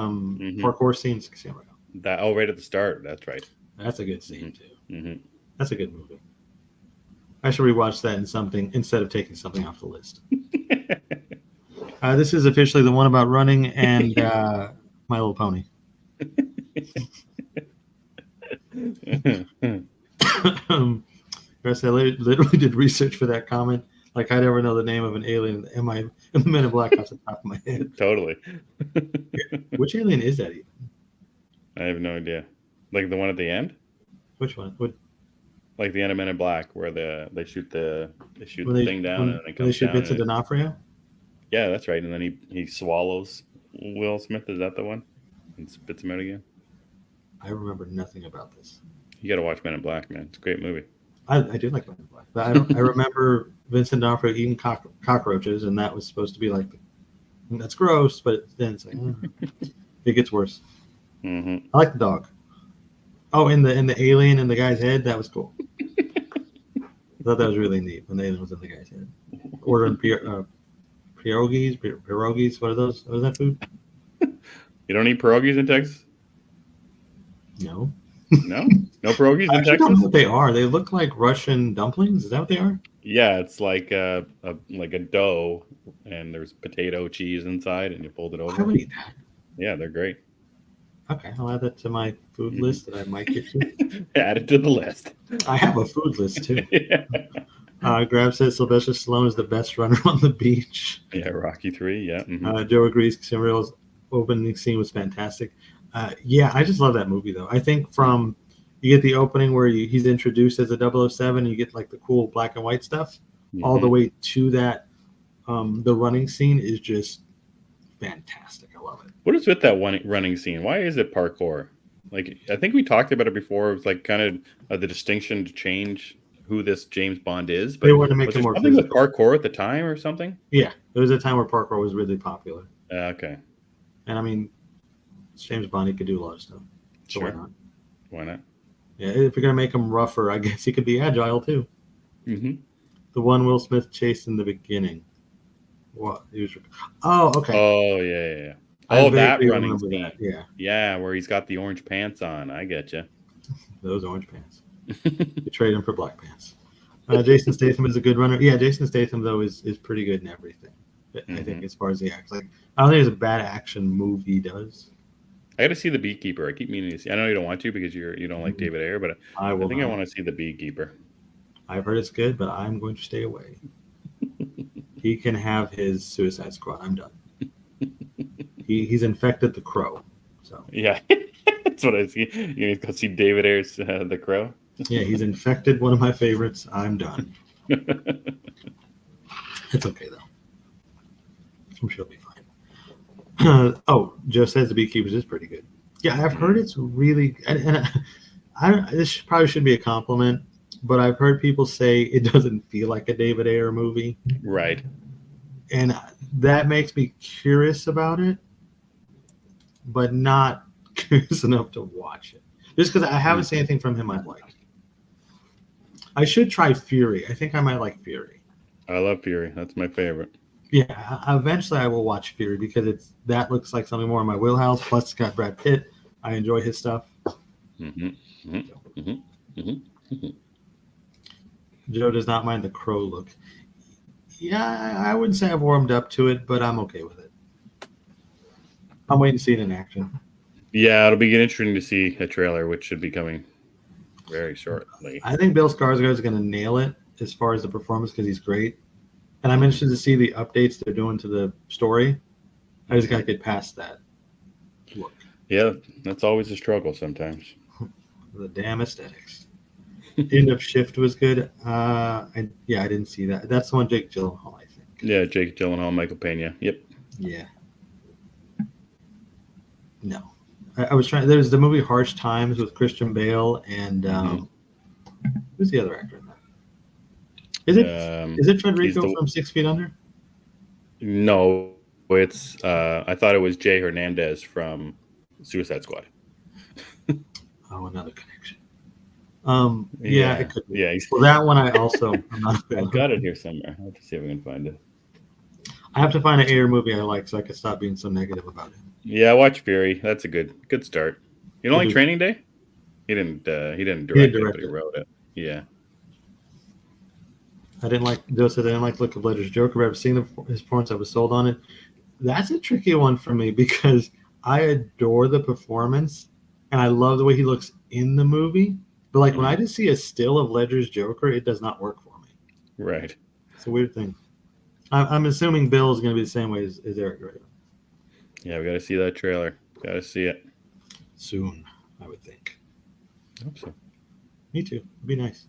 parkour scenes. Casino Royale. Right at the start. That's right. That's a good scene too. Mm-hmm. That's a good movie. I should rewatch that in something instead of taking something off the list. This is officially the one about running and My Little Pony. I literally did research for that comment. Like I'd ever know the name of an alien in the Men in Black off the top of my head. Totally. Which alien is that even? I have no idea. Like the one at the end? Which one? What? Like the end of Men in Black, where they shoot the thing down and it comes they shoot down. Vincent D'Onofrio? Yeah, that's right. And then he swallows Will Smith. Is that the one? And spits him out again. I remember nothing about this. You got to watch Men in Black, man. It's a great movie. I do like Men in Black, but I remember Vincent D'Onofrio eating cockroaches, and that was supposed to be like, that's gross. But then it's like, it gets worse. Mm-hmm. I like the dog. Oh, and the alien in the guy's head, that was cool. I thought that was really neat when the alien was in the guy's head. Ordering pierogies. What are those? What is that food? You don't eat pierogies in Texas? No. No pierogies in I actually Texas? don't know what they are. They look like Russian dumplings. Is that what they are? Yeah, it's like a dough, and there's potato cheese inside, and you fold it over. I would eat that. Yeah, they're great. Okay, I'll add that to my food list that I might get to. Add it to the list. I have a food list too. Yeah. Grab says Sylvester Stallone is the best runner on the beach. Yeah, Rocky 3. Yeah. Mm-hmm. Joe agrees. Casino Royale's opening scene was fantastic. Yeah, I just love that movie though. I think from you get the opening where he's introduced as a 007, and you get like the cool black and white stuff, all the way to that. The running scene is just fantastic. I love it. What is with that one running scene? Why is it parkour? Like, I think we talked about it before. It was like kind of the distinction to change who this James Bond is. But they wanted to make it more something physical. with parkour at the time or something? Yeah, there was a time where parkour was really popular. Okay. And I mean, James Bond, he could do a lot of stuff. So Sure. why not? Why not? Yeah, if you're going to make him rougher, I guess he could be agile too. Mm-hmm. The one Will Smith chased in the beginning. What? Oh, okay. Oh, yeah. I Oh, that vaguely running remember scene. that. Yeah, Yeah, where he's got the orange pants on. I get you. those orange pants. You trade him for black pants. Jason Statham is a good runner. Yeah, Jason Statham, though, is pretty good in everything. I think as far as he acts. Like, I don't think there's a bad action move he does. I got to see The Beekeeper. I keep meaning to see. I know you don't want to because you don't like David Ayer, but I think I want to see The Beekeeper. I've heard it's good, but I'm going to stay away. He can have his Suicide Squad. I'm done. He's infected the Crow. So yeah, that's what I see. You need to go see David Ayer's The Crow. Yeah, he's infected one of my favorites. I'm done. It's okay though. I'm sure it'll be fine. Joe says The Beekeepers is pretty good. Yeah, I've heard it's really, and I don't. This probably should be a compliment, but I've heard people say it doesn't feel like a David Ayer movie, Right. and that makes me curious about it, but not curious enough to watch it. Just because I haven't seen anything from him I've liked. I should try Fury. I think I might like Fury. I love Fury. That's my favorite. Yeah, eventually I will watch Fury because that looks like something more in my wheelhouse. Plus, it's got Brad Pitt. I enjoy his stuff. Mm-hmm. Mm-hmm. Mm-hmm. Mm-hmm. Joe does not mind the crow look. Yeah, I wouldn't say I've warmed up to it, but I'm okay with it. I'm waiting to see it in action. Yeah, it'll be interesting to see a trailer, which should be coming very shortly. I think Bill Skarsgård is going to nail it as far as the performance because he's great. And I'm interested to see the updates they're doing to the story. I just got to get past that look. Yeah, that's always a struggle sometimes. The damn aesthetics. End of Shift was good. I didn't see that. That's the one Jake Gyllenhaal, I think. Yeah, Jake Gyllenhaal, Michael Pena. Yep. Yeah. No. I was trying. There's the movie Harsh Times with Christian Bale and who's the other actor in that? Is it Federico from 6 Feet Under? No, it's I thought it was Jay Hernandez from Suicide Squad. Oh, another connection. Yeah, it could be. Yeah. Well, that one I also I'm not a fan I've of. got it here somewhere. I'll have to see if I can find it. I have to find an Ayer movie I like so I can stop being so negative about it. Yeah, watch Fury. That's a good start. You don't like Training Day? He didn't direct it, but he wrote it. Yeah. I didn't like Joe said I didn't like Look of Ledger's Joker, but I've seen his performance. I was sold on it. That's a tricky one for me because I adore the performance and I love the way he looks in the movie. But like when I just see a still of Ledger's Joker, it does not work for me. Right. It's a weird thing. I'm assuming Bill is going to be the same way as Eric Raven. Yeah, we got to see that trailer. Got to see it soon, I would think. I hope so. Me too. It'd be nice.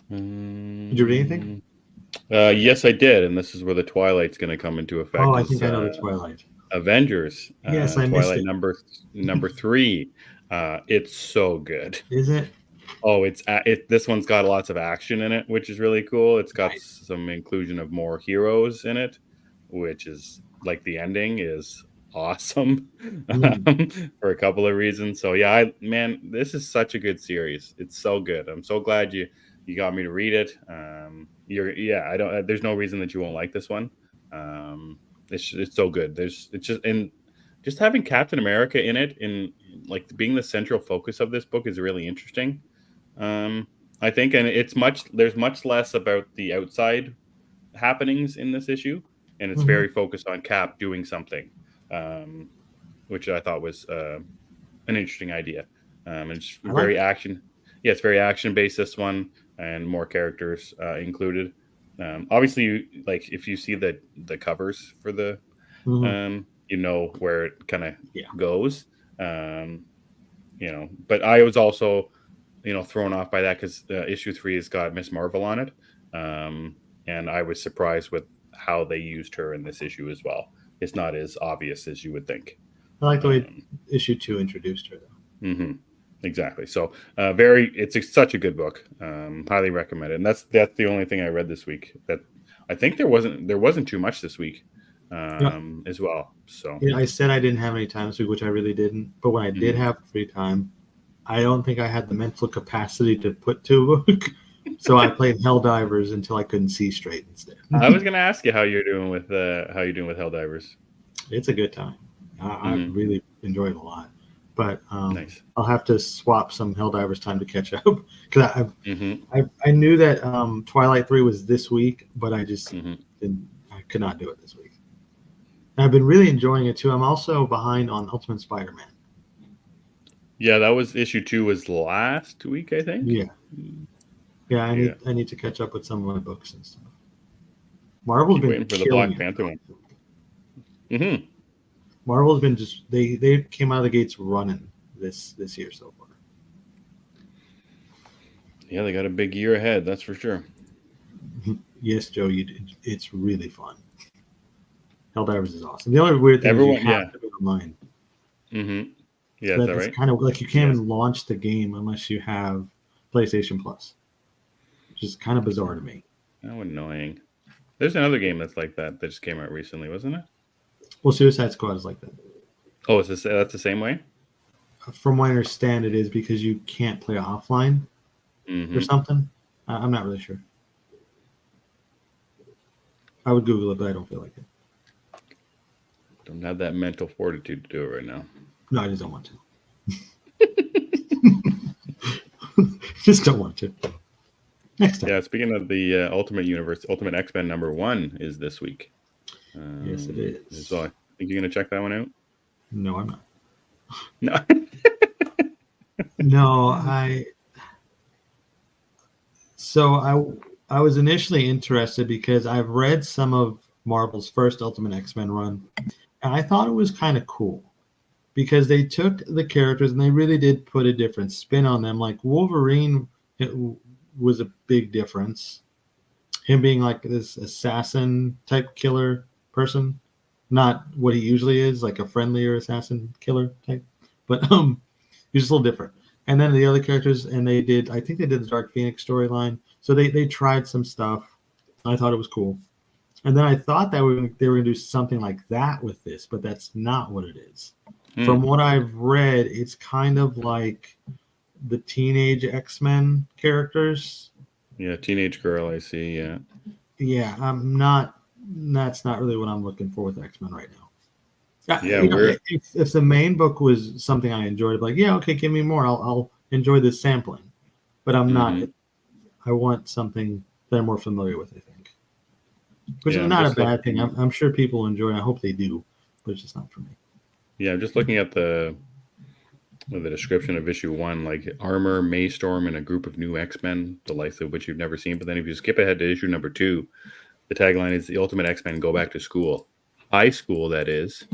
Did you read anything? Yes, I did, and this is where the Twilight's going to come into effect. Oh, I think I know the Twilight. Avengers. Yes, I Twilight missed it. number 3. It's so good. Is it? Oh, this one's got lots of action in it, which is really cool. It's got some inclusion of more heroes in it, which is like the ending is awesome for a couple of reasons. So yeah, this is such a good series. It's so good. I'm so glad you got me to read it. There's no reason that you won't like this one. It's so good. Just having Captain America in it, in like being the central focus of this book, is really interesting. I think, and there's much less about the outside happenings in this issue, and it's very focused on Cap doing something, which I thought was an interesting idea. It's very action. Yeah, it's very action based, this one, and more characters included. Obviously, like if you see the covers for the, you know where it kind of goes. But I was also, thrown off by that because issue 3 has got Miss Marvel on it, and I was surprised with how they used her in this issue as well. It's not as obvious as you would think. I like the way issue 2 introduced her, though. Exactly. So, it's such a good book. Highly recommend it. And that's the only thing I read this week. That I think there wasn't too much this week, as well. So yeah, I said I didn't have any time this week, which I really didn't. But when I did have free time, I don't think I had the mental capacity to put to a book. So I played Helldivers until I couldn't see straight instead. I was going to ask you how you're doing with Helldivers. It's a good time. I really enjoy it a lot. But nice. I'll have to swap some Helldivers time to catch up because I knew that Twilight 3 was this week, but I just I could not do it this week. And I've been really enjoying it too. I'm also behind on Ultimate Spider-Man. Yeah, that was issue 2 was last week, I think. Yeah. I need to catch up with some of my books and stuff. Marvel's been waiting for the Black Panther one. Marvel's been they came out of the gates running this year so far. Yeah, they got a big year ahead, that's for sure. Yes, Joe, you did. It's really fun. Helldivers is awesome. The only weird thing is you have to be online. Yeah, is that That's right? kind of like you can't Yes. even launch the game unless you have PlayStation Plus, which is kind of bizarre to me. How annoying. There's another game that's like that just came out recently, wasn't it? Well, Suicide Squad is like that. Oh, that's the same way? From what I understand, it is because you can't play offline or Mm-hmm. something. I'm not really sure. I would Google it, but I don't feel like it. Don't have that mental fortitude to do it right now. No, I just don't want to. Just don't want to. Next time. Yeah, speaking of the Ultimate Universe, Ultimate X-Men #1 is this week. Yes, it is. So I think you're going to check that one out? No, I'm not. No. No, I was initially interested because I've read some of Marvel's first Ultimate X-Men run, and I thought it was kind of cool because they took the characters and they really did put a different spin on them. Like Wolverine, was a big difference. Him being like this assassin type killer person, not what he usually is, like a friendlier assassin killer type, but he's just a little different. And then the other characters, and I think they did the Dark Phoenix storyline. So they tried some stuff. I thought it was cool. And then I thought that they were going to do something like that with this, but that's not what it is. From what I've read, it's kind of like the teenage X-Men characters. Yeah, teenage girl, I see, yeah. Yeah, that's not really what I'm looking for with X-Men right now. Yeah, we're... If the main book was something I enjoyed, like, yeah, okay, give me more. I'll enjoy this sampling. But I'm not. I want something that I'm more familiar with, I think. Which is not a bad thing. I'm sure people enjoy it. I hope they do, but it's just not for me. Yeah, I'm just looking at the description of issue 1, like Armor, Maystorm, and a group of new X-Men, the likes of which you've never seen. But then if you skip ahead to issue number 2, the tagline is the Ultimate X-Men go back to school. High school, that is.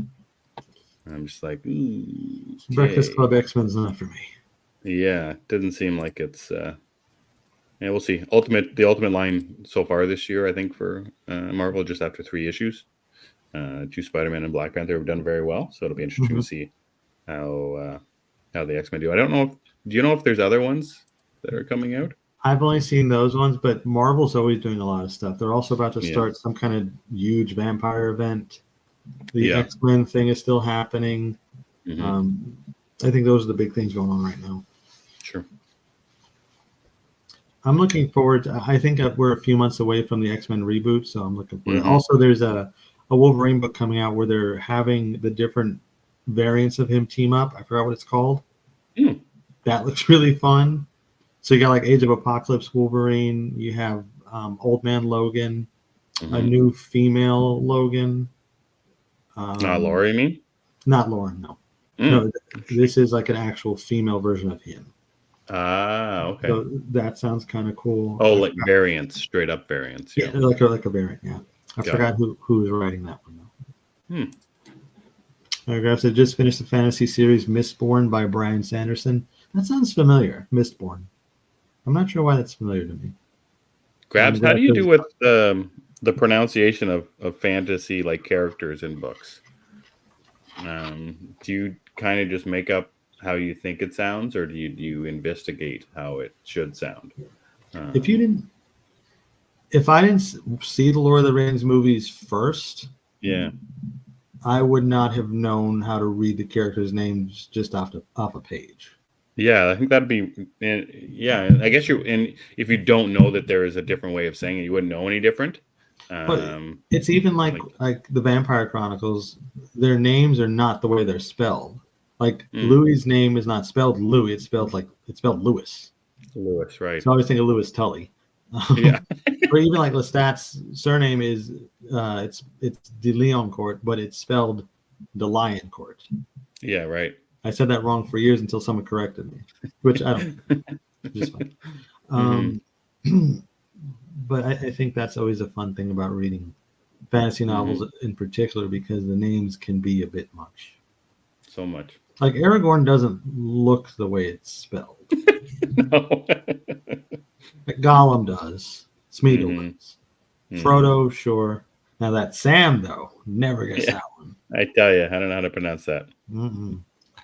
And I'm just like, ooh. Okay. Breakfast Club X-Men's not for me. Yeah, doesn't seem like it's... yeah, we'll see. The Ultimate line so far this year, I think, for Marvel, just after 3 issues. 2 Spider-Man and Black Panther have done very well, so it'll be interesting to see how the X-Men do. I don't know. Do you know if there's other ones that are coming out? I've only seen those ones, but Marvel's always doing a lot of stuff. They're also about to start some kind of huge vampire event. The X-Men thing is still happening. I think those are the big things going on right now. Sure. I'm looking forward to, I think we're a few months away from the X-Men reboot, so I'm looking forward. Also, there's a Wolverine book coming out where they're having the different variants of him team up. I forgot what it's called. That looks really fun. So you got like Age of Apocalypse Wolverine. You have Old Man Logan, a new female Logan. Laura, you mean? Not Lauren, no. No, this is like an actual female version of him. Okay. So that sounds kind of cool. Oh, like variants, straight up variants. Yeah, like a variant. Yeah, I forgot who was writing that one though. Paragraph said just finished the fantasy series Mistborn by Bryan Sanderson. That sounds familiar. Mistborn. I'm not sure why that's familiar to me. Grabs, how do you do with the pronunciation of fantasy like characters in books? Do you kind of just make up how you think it sounds, or do you investigate how it should sound? If I didn't see the Lord of the Rings movies first, I would not have known how to read the characters' names just off a page. Yeah, I think that'd be. I guess if you don't know that there is a different way of saying it, you wouldn't know any different. But it's even like the Vampire Chronicles. Their names are not the way they're spelled. Like Louis's name is not spelled Louis; it's spelled Lewis. Lewis, right? So I always think of Lewis Tully. Yeah. Or even like Lestat's surname is it's de Leoncourt, but it's spelled de Lioncourt. Yeah, right. I said that wrong for years until someone corrected me, which I don't. Just fine. But I think that's always a fun thing about reading fantasy novels in particular, because the names can be a bit much. So much. Like Aragorn doesn't look the way it's spelled. No. Like Gollum does. Smeagol does. Frodo, sure. Now that Sam, though, never gets that one. I tell you, I don't know how to pronounce that.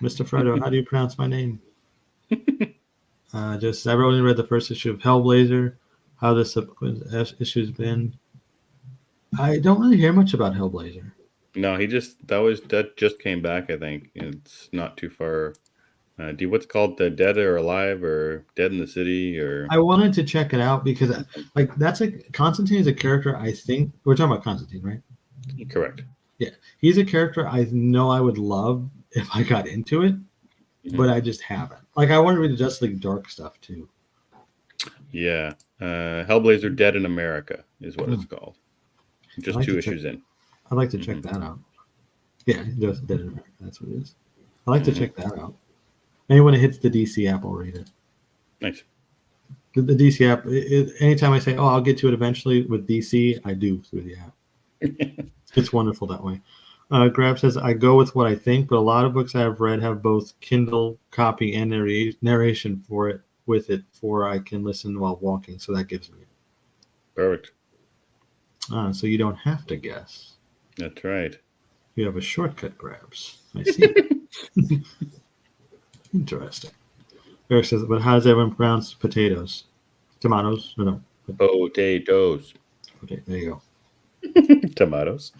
Mr. Frodo, how do you pronounce my name? I've only read the first issue of Hellblazer. How the subsequent issue's been. I don't really hear much about Hellblazer. No, that just came back. I think it's not too far. What's called the Dead or Alive or Dead in the City or I wanted to check it out because, like, Constantine is a character. I think we're talking about Constantine, right? correct. Yeah, he's a character I know I would love if I got into it, but I just haven't. Like, I want to read the Justice League Dark stuff too. Yeah, Hellblazer: Dead in America is what it's called. Just 2 issues in. I'd like to check that out. Yeah, just Dead in America. That's what it is. I'd like to check that out. Maybe when it hits the DC app, I'll read it. Nice. The DC app. Anytime I say, "Oh, I'll get to it eventually," with DC, I do through the app. It's wonderful that way. Grab says, "I go with what I think, but a lot of books I have read have both Kindle copy and narration for it with it, for I can listen while walking. So that gives me it." Perfect. So you don't have to guess. That's right. You have a shortcut, Grabs. I see. Interesting. Eric says, "But how does everyone pronounce potatoes? Tomatoes? No. Potatoes. Okay, there you go. Tomatoes.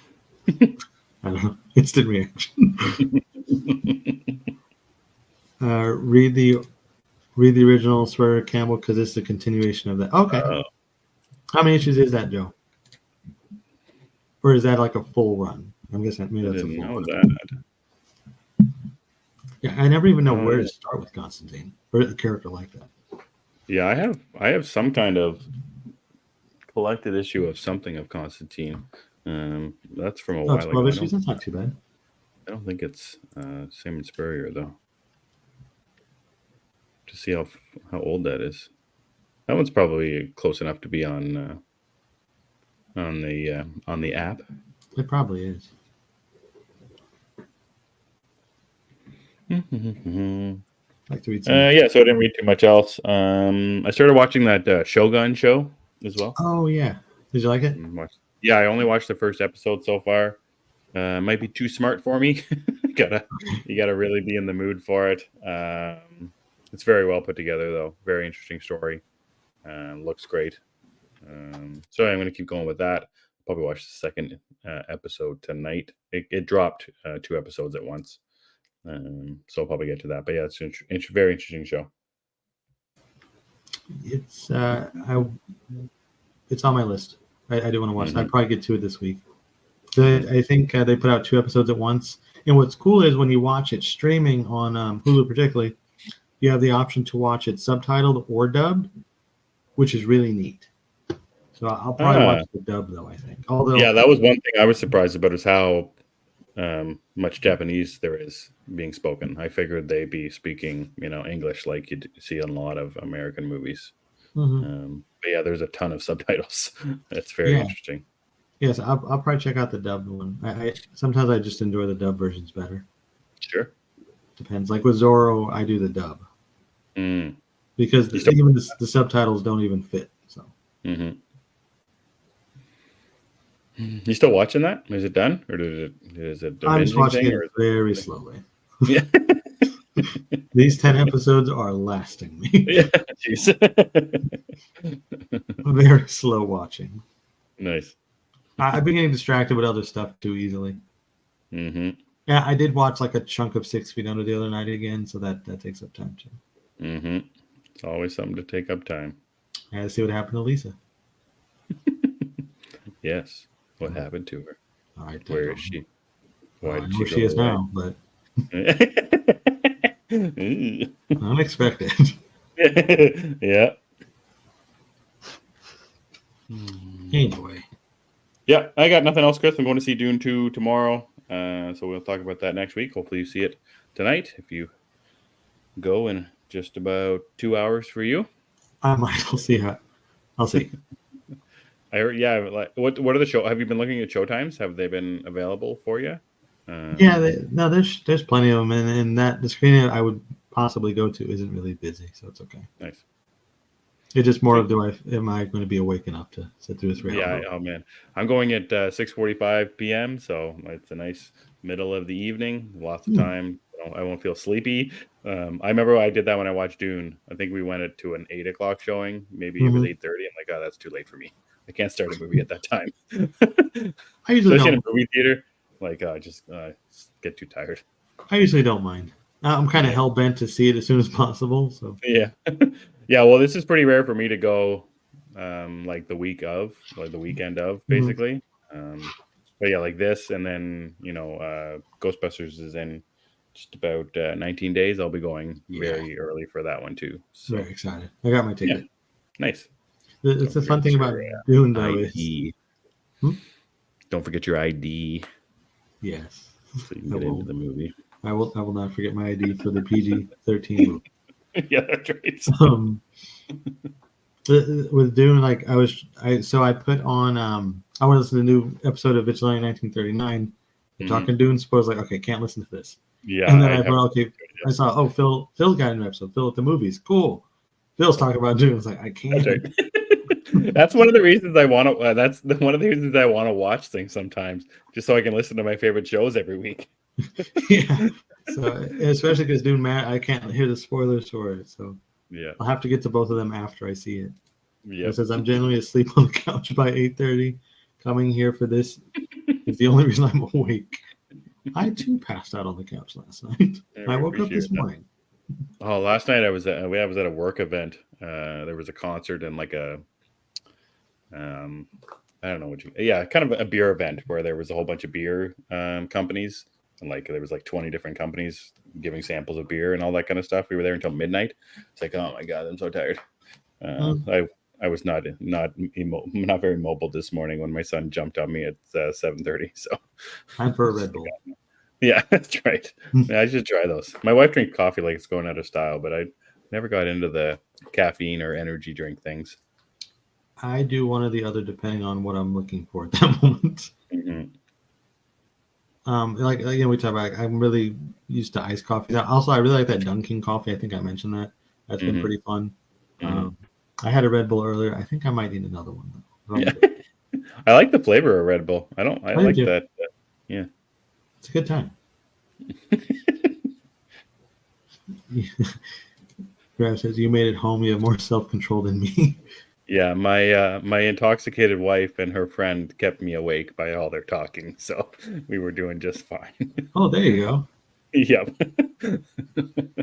I don't know. Instant reaction." Read the original Swear Campbell because it's the continuation of that. Okay. How many issues is that, Joe? Or is that like a full run? I'm guessing maybe that's a full run. That. Yeah, I never even know where to start with Constantine or a character like that. Yeah, I have some kind of collected issue of something of Constantine. That's from a while ago. 12 issues? That's not too bad. I don't think it's Simon Spurrier though. To see how old that is. That one's probably close enough to be on the app. It probably is. Like to read some. Yeah, so I didn't read too much else. I started watching that Shogun show as well. Oh yeah, did you like it? Yeah, I only watched the first episode so far. Might be too smart for me. You gotta really be in the mood for it. It's very well put together though. Very interesting story. Looks great. So I'm going to keep going with that. Probably watch the second episode tonight. It dropped 2 episodes at once. So I'll probably get to that. But yeah, it's a very interesting show. It's on my list. I do want to watch it. I'd probably get to it this week. I think they put out 2 episodes at once. And what's cool is when you watch it streaming on Hulu particularly, you have the option to watch it subtitled or dubbed, which is really neat. So I'll probably watch the dub though, I think. Although yeah, that was one thing I was surprised about is how much Japanese there is being spoken. I figured they'd be speaking, English like you see in a lot of American movies. But yeah, there's a ton of subtitles. It's very interesting. Yes, I'll probably check out the dubbed one. I sometimes I just enjoy the dub versions better. Sure. Depends. Like with Zorro, I do the dub. Because even the subtitles don't even fit. So. You still watching that? Is it done, or is it? I'm just watching it very slowly. Yeah. These 10 episodes are lasting me. Yeah, jeez. Very slow watching. Nice. I've been getting distracted with other stuff too easily. Yeah, I did watch like a chunk of 6 Feet Under the other night again, so that takes up time too. It's always something to take up time. I had to see what happened to Lisa. Yes. What happened to her? Where is she? Why did she is now, but unexpected. Yeah. Anyway. Yeah, I got nothing else, Chris. I'm going to see Dune 2 tomorrow. So we'll talk about that next week. Hopefully you see it tonight. If you go in just about 2 hours for you. I might. I'll see. I heard, yeah. Like, what are the show? Have you been looking at show times? Have they been available for you? Yeah, there's plenty of them, and that the screening I would possibly go to isn't really busy, so it's okay. Nice. It's just more of am I going to be awake enough to sit through this? Yeah. Oh man, I'm going at 6:45 p.m. So it's a nice middle of the evening. Lots of time I won't feel sleepy. I remember I did that when I watched Dune. I think we went to an 8 o'clock showing. Maybe it was 8:30. I'm like, oh, that's too late for me. I can't start a movie at that time. I usually Especially in don't. a movie theater. Like, I just get too tired. I usually don't mind. I'm kind of hell bent to see it as soon as possible. So Yeah, yeah. Well, this is pretty rare for me to go, like the week of, like the weekend of, basically. But yeah, like this, and then Ghostbusters is in just about 19 days. I'll be going very early for that one too. So very excited. I got my ticket. nice. It's the fun thing about your Dune, though, ID. Don't forget your ID. Yes, So you can get into the movie. I will not forget my ID for the PG-13 movie. Yeah, that's right. With Dune, like I put on I want to listen to the new episode of Vigilante 1939. They're talking Dune spoilers, like, okay, can't listen to this. Yeah. And then I saw, Phil got an episode. Phil at the movies. Cool. Phil's talking about Dune. It's like, I can't. That's right. That's one of the reasons I want to. One of the reasons I want to watch things sometimes, just so I can listen to my favorite shows every week. Yeah. So especially because Dune, I can't hear the spoilers for it. So yeah, I'll have to get to both of them after I see it. Yeah. It says I'm generally asleep on the couch by 8:30. Coming here for this is the only reason I'm awake. I too passed out on the couch last night. I woke up this morning. Oh, last night I was at a work event. There was a concert and like a I don't know kind of a beer event where there was a whole bunch of beer companies, and like there was like 20 different companies giving samples of beer and all that kind of stuff. We were there until midnight. It's like, oh my god, I'm so tired. I was not very mobile this morning when my son jumped on me at 7:30. So time for a Red Bull. Yeah, that's right. I should try those. My wife drinks coffee like it's going out of style, but I never got into the caffeine or energy drink things. I do one or the other depending on what I'm looking for at that moment. Like again, we talk about. I'm really used to iced coffee. Also, I really like that Dunkin' coffee. I think I mentioned that. That's been pretty fun. I had a Red Bull earlier. I think I might need another one though. Yeah. I like the flavor of Red Bull. I like that. Yeah. It's a good time. Grab says, you made it home. You have more self-control than me. Yeah, my intoxicated wife and her friend kept me awake by all their talking, so we were doing just fine. Oh, there you go. Yep.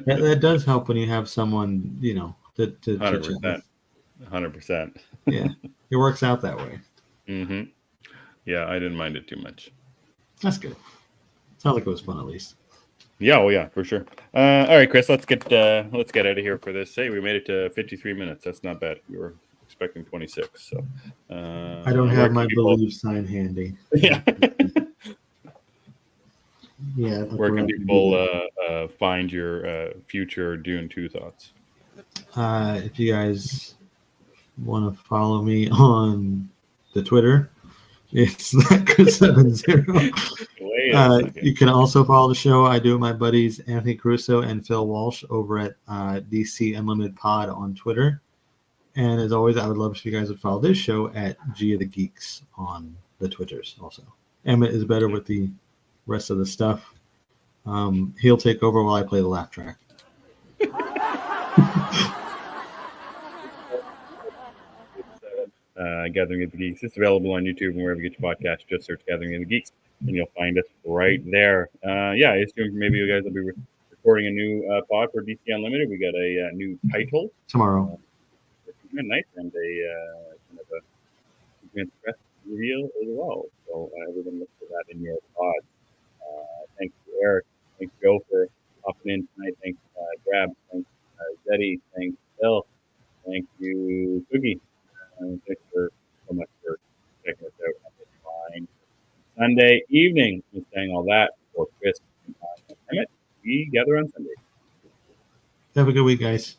That does help when you have someone, to 100%. 100%. Yeah, it works out that way. Yeah, I didn't mind it too much. That's good. Sounds like it was fun at least. Yeah, oh yeah, for sure. All right, Chris, let's get out of here for this. Hey, we made it to 53 minutes. That's not bad. We were expecting 26. So I don't have my believe sign handy. Yeah. Yeah. Where can people find your future Dune 2 thoughts? If you guys want to follow me on the Twitter, it's Chris70. You can also follow the show. I do with my buddies Anthony Caruso and Phil Walsh over at DC Unlimited Pod on Twitter. And as always, I would love if you guys would follow this show at G of the Geeks on the Twitters also. Emmet is better with the rest of the stuff. He'll take over while I play the laugh track. Gathering of the Geeks. It's available on YouTube and wherever you get your podcast. Just search Gathering of the Geeks, and you'll find us right there. I assume maybe you guys will be recording a new pod for DC Unlimited. We got a new title tomorrow. Midnight and a kind of a press reveal as well. So everyone look for that in your pod. Thanks to Eric. Thanks Joe for hopping in tonight. Thanks Grab. Thanks Zeddy. Thanks Bill. Thank you Cookie. Thanks so much for checking us out on this fine Sunday evening. And saying all that for Chris and Emmet. We gather on Sunday. Have a good week, guys.